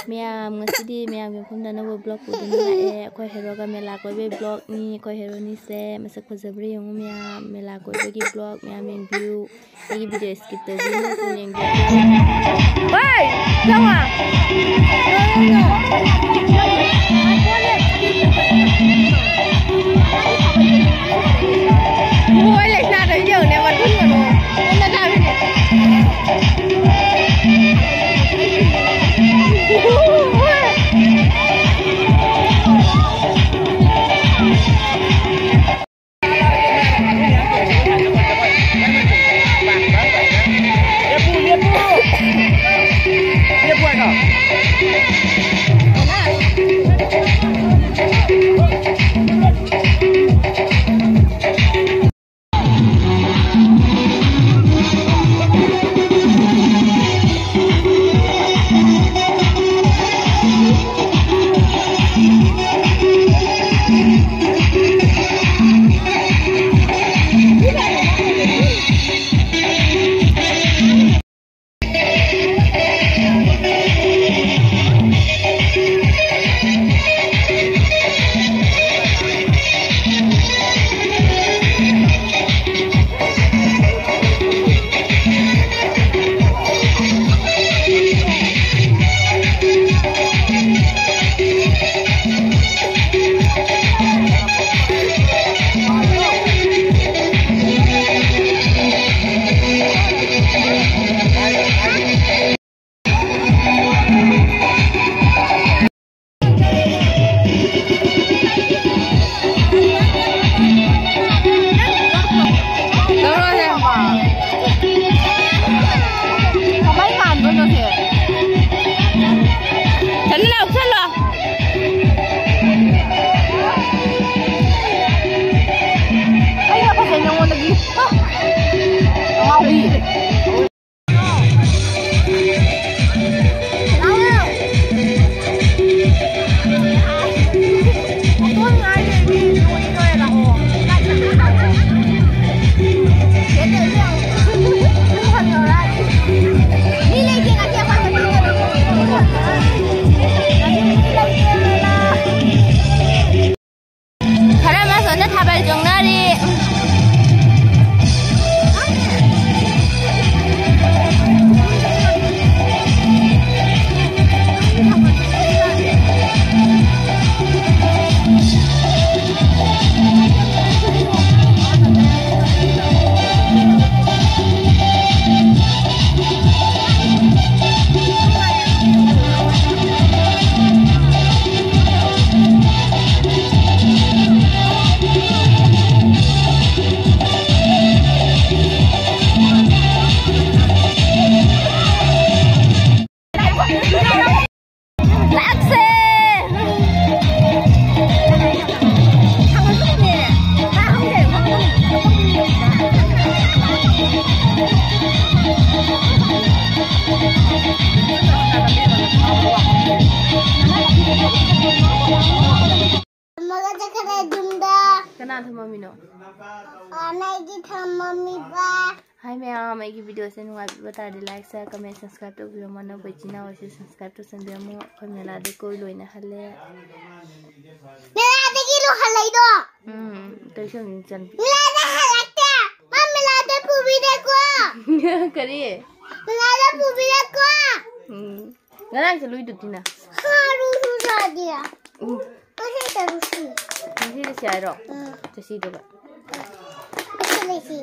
Miyam ngasidi miyam yung kumda na vlog udah nila ko hero ka mela ko be vlog ni ko hero ni se masak ko zabri yung miyam mela ko be vlog miyam yung view ini video skip to dino kunyang Woi jangan boleh nak ada jauh ni buat dulu mana tahu ni Kenapa mami no? Engtham mami ba. Hai ma'am एगी वीडियो से नुआ बता they like share comment subscribe तो वीडियो मनो बचिना वैसे सब्सक्राइब तो संदे मो कोई मेला दे कोई लोइना हले मेला दे की लो हलै दो तो सम चन मेला दे हलते मम मेला दे पूबी दे को करिए मेला दे पूबी दे को ngana se lui dutina ha ru ru dia Masih terus sih. Masih di siaro. Terus itu, Pak. Masih sih.